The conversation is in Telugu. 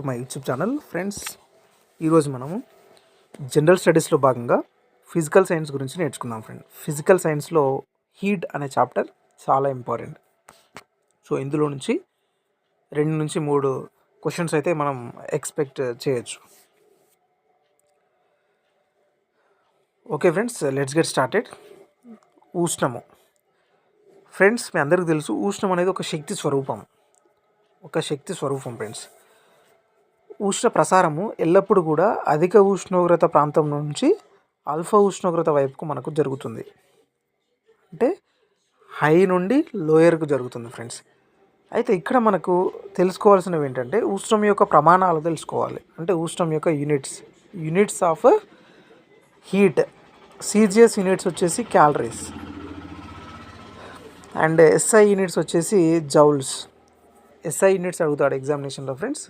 To my YouTube channel. Friends, ఈరోజు మనము జనరల్ స్టడీస్లో భాగంగా ఫిజికల్ సైన్స్ గురించి నేర్చుకుందాం. ఫిజికల్ సైన్స్లో హీట్ అనే చాప్టర్ చాలా ఇంపార్టెంట్. సో ఇందులో నుంచి 2 నుంచి 3 క్వశ్చన్స్ అయితే మనం ఎక్స్పెక్ట్ చేయొచ్చు. Okay friends, let's get started. ఉష్ణము. ఫ్రెండ్స్, మీ అందరికీ తెలుసు ఉష్ణం అనేది ఒక శక్తి స్వరూపం ఫ్రెండ్స్. ఉష్ణ ప్రసారము ఎల్లప్పుడూ కూడా అధిక ఉష్ణోగ్రత ప్రాంతం నుంచి అల్ఫా ఉష్ణోగ్రత వైపుకు మనకు జరుగుతుంది. అంటే హై నుండి లోయర్కు జరుగుతుంది ఫ్రెండ్స్. అయితే ఇక్కడ మనకు తెలుసుకోవాల్సినవి ఏంటంటే ఉష్ణం యొక్క ప్రమాణాలు తెలుసుకోవాలి. అంటే ఉష్ణం యొక్క units of heat. CGS units వచ్చేసి క్యాలరీస్ అండ్ ఎస్ఐ యూనిట్స్ వచ్చేసి జౌల్స్. ఎస్ఐ యూనిట్స్ అడుగుతాడు ఎగ్జామినేషన్లో ఫ్రెండ్స్.